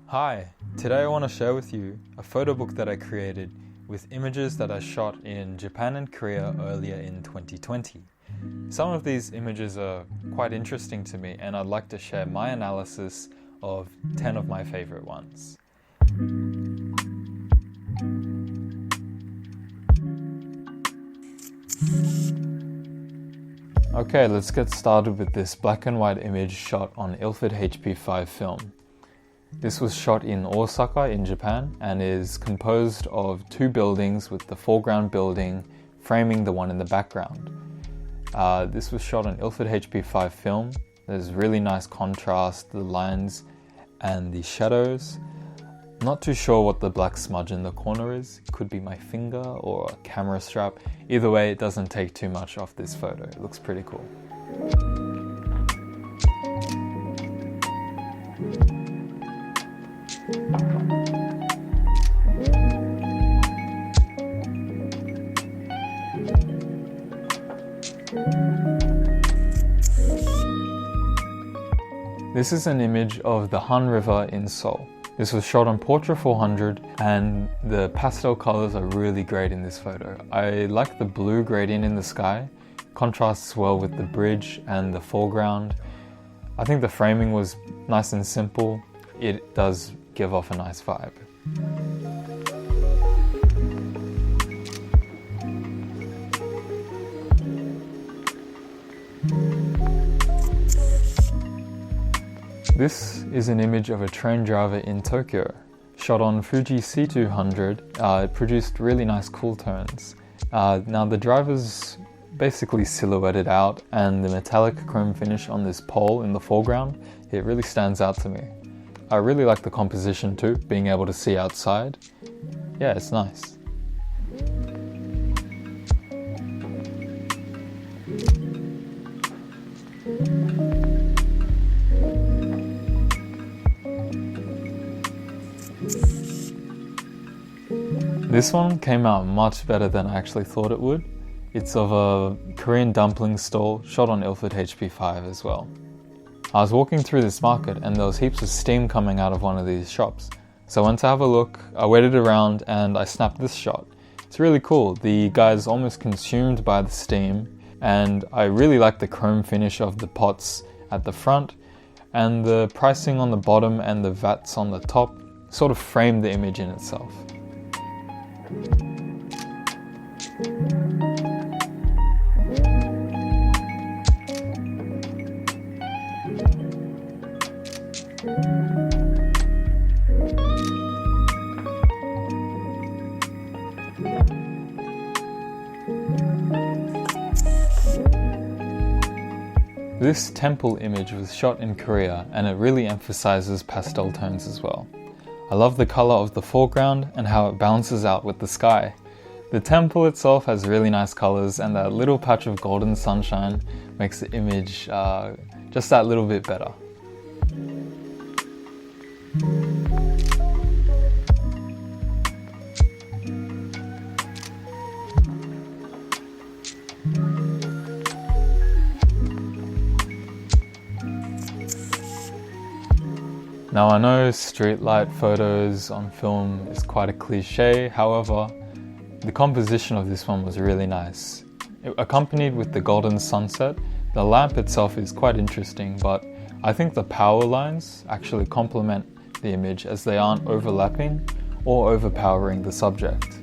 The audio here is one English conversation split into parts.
Hi, today I want to share with you a photo book that I created with images that I shot in Japan and Korea earlier in 2020. Some of these images are quite interesting to me and I'd like to share my analysis of 10 of my favorite ones. Okay, let's get started with this black and white image shot on Ilford HP5 film. This was shot in Osaka in Japan and is composed of two buildings with the foreground building framing the one in the background. This was shot on Ilford HP5 film. There's really nice contrast, the lines and the shadows. Not too sure what the black smudge in the corner is. It could be my finger or a camera strap. Either way, it doesn't take too much off this photo. It looks pretty cool. This is an image of the Han River in Seoul. This was shot on Portra 400 and the pastel colors are really great in this photo. I like the blue gradient in the sky, contrasts well with the bridge and the foreground. I think the framing was nice and simple. It does give off a nice vibe. This is an image of a train driver in Tokyo, shot on Fuji C200. It produced really nice cool tones. Now the driver's basically silhouetted out and the metallic chrome finish on this pole in the foreground, it really stands out to me. I really like the composition too, being able to see outside. Yeah, it's nice. This one came out much better than I actually thought it would. It's of a Korean dumpling stall shot on Ilford HP5 as well. I was walking through this market and there was heaps of steam coming out of one of these shops. So I went to have a look, I waited around and I snapped this shot. It's really cool. The guy's almost consumed by the steam and I really like the chrome finish of the pots at the front and the pricing on the bottom and the vats on the top sort of frame the image in itself. This temple image was shot in Korea and it really emphasizes pastel tones as well. I love the color of the foreground and how it balances out with the sky. The temple itself has really nice colors and that little patch of golden sunshine makes the image just that little bit better. Now I know street light photos on film is quite a cliche, however, the composition of this one was really nice. Accompanied with the golden sunset, the lamp itself is quite interesting, but I think the power lines actually complement the image as they aren't overlapping or overpowering the subject.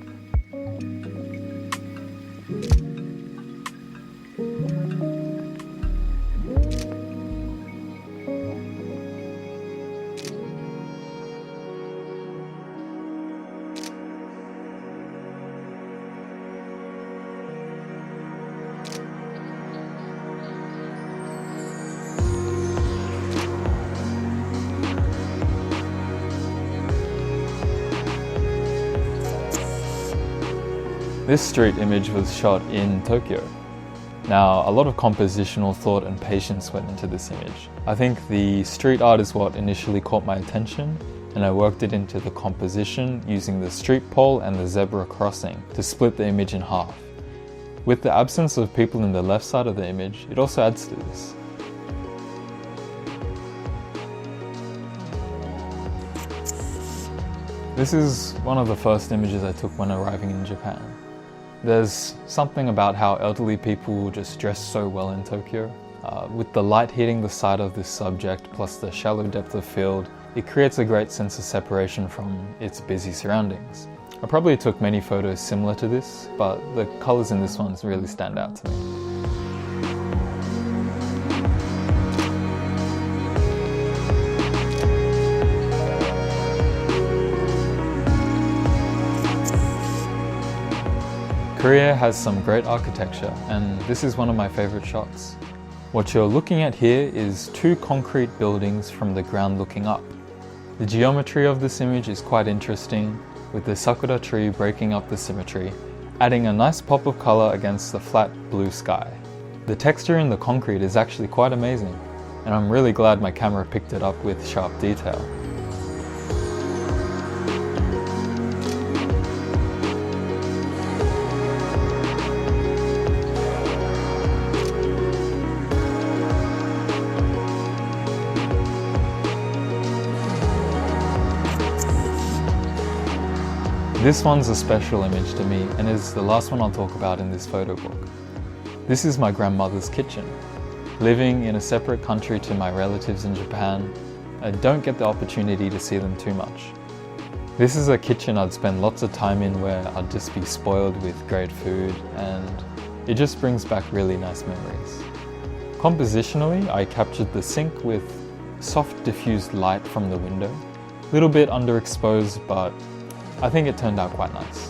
This street image was shot in Tokyo. Now, a lot of compositional thought and patience went into this image. I think the street art is what initially caught my attention, and I worked it into the composition using the street pole and the zebra crossing to split the image in half. With the absence of people in the left side of the image, it also adds to this. This is one of the first images I took when arriving in Japan. There's something about how elderly people just dress so well in Tokyo. With the light hitting the side of this subject plus the shallow depth of field, it creates a great sense of separation from its busy surroundings. I probably took many photos similar to this, but the colours in this one really stand out to me. Korea has some great architecture, and this is one of my favourite shots. What you're looking at here is two concrete buildings from the ground looking up. The geometry of this image is quite interesting, with the sakura tree breaking up the symmetry, adding a nice pop of colour against the flat blue sky. The texture in the concrete is actually quite amazing, and I'm really glad my camera picked it up with sharp detail. This one's a special image to me and is the last one I'll talk about in this photo book. This is my grandmother's kitchen. Living in a separate country to my relatives in Japan, I don't get the opportunity to see them too much. This is a kitchen I'd spend lots of time in where I'd just be spoiled with great food, and it just brings back really nice memories. Compositionally, I captured the sink with soft diffused light from the window. A little bit underexposed, but I think it turned out quite nice.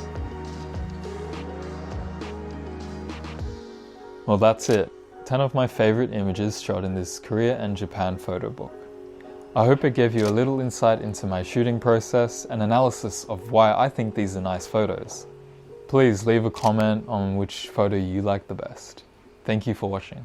Well, that's it. 10 of my favorite images shot in this Korea and Japan photo book. I hope it gave you a little insight into my shooting process and analysis of why I think these are nice photos. Please leave a comment on which photo you like the best. Thank you for watching.